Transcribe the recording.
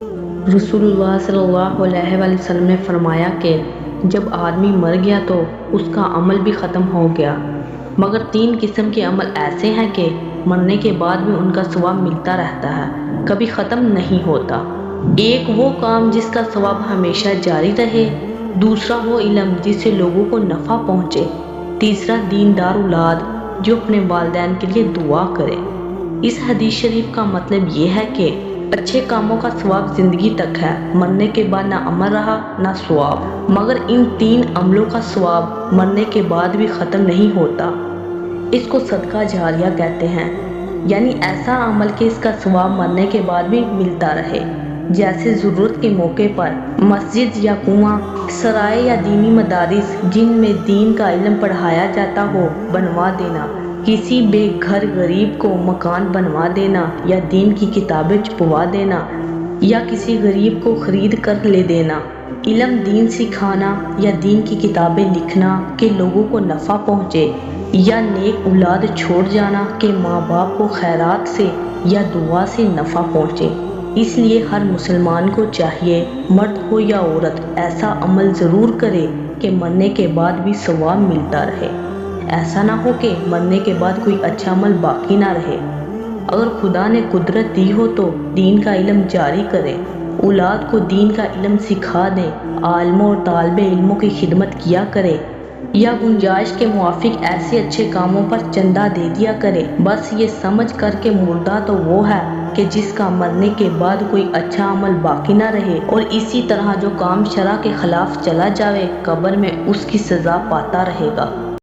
رسول اللہ صلی اللہ علیہ وآلہ وسلم نے فرمایا کہ جب آدمی مر گیا تو اس کا عمل بھی ختم ہو گیا، مگر 3 قسم کے عمل ایسے ہیں کہ مرنے کے بعد بھی ان کا ثواب ملتا رہتا ہے، کبھی ختم نہیں ہوتا۔ ایک وہ کام جس کا ثواب ہمیشہ جاری رہے، دوسرا وہ علم جس سے لوگوں کو نفع پہنچے، تیسرا دیندار اولاد جو اپنے والدین کے لیے دعا کرے۔ اس حدیث شریف کا مطلب یہ ہے کہ اچھے کاموں کا ثواب زندگی تک ہے، مرنے کے بعد نہ عمل رہا نہ ثواب، مگر ان 3 عملوں کا ثواب مرنے کے بعد بھی ختم نہیں ہوتا۔ اس کو صدقہ جاریہ کہتے ہیں، یعنی ایسا عمل کہ اس کا ثواب مرنے کے بعد بھی ملتا رہے، جیسے ضرورت کے موقع پر مسجد یا کنواں، سرائے یا دینی مدارس جن میں دین کا علم پڑھایا جاتا ہو بنوا دینا، کسی بے گھر غریب کو مکان بنوا دینا یا دین کی کتابیں چھپوا دینا یا کسی غریب کو خرید کر لے دینا، علم دین سکھانا یا دین کی کتابیں لکھنا کہ لوگوں کو نفع پہنچے، یا نیک اولاد چھوڑ جانا کہ ماں باپ کو خیرات سے یا دعا سے نفع پہنچے۔ اس لیے ہر مسلمان کو چاہیے، مرد ہو یا عورت، ایسا عمل ضرور کرے کہ مرنے کے بعد بھی ثواب ملتا رہے۔ ایسا نہ ہو کہ مرنے کے بعد کوئی اچھا عمل باقی نہ رہے۔ اگر خدا نے قدرت دی ہو تو دین کا علم جاری کرے، اولاد کو دین کا علم سکھا دیں، عالموں اور طالب علموں کی خدمت کیا کرے، یا گنجائش کے موافق ایسے اچھے کاموں پر چندہ دے دیا کرے، بس یہ سمجھ کر کہ مردہ تو وہ ہے کہ جس کا مرنے کے بعد کوئی اچھا عمل باقی نہ رہے، اور اسی طرح جو کام شرع کے خلاف چلا جاوے قبر میں اس کی سزا پاتا رہے گا۔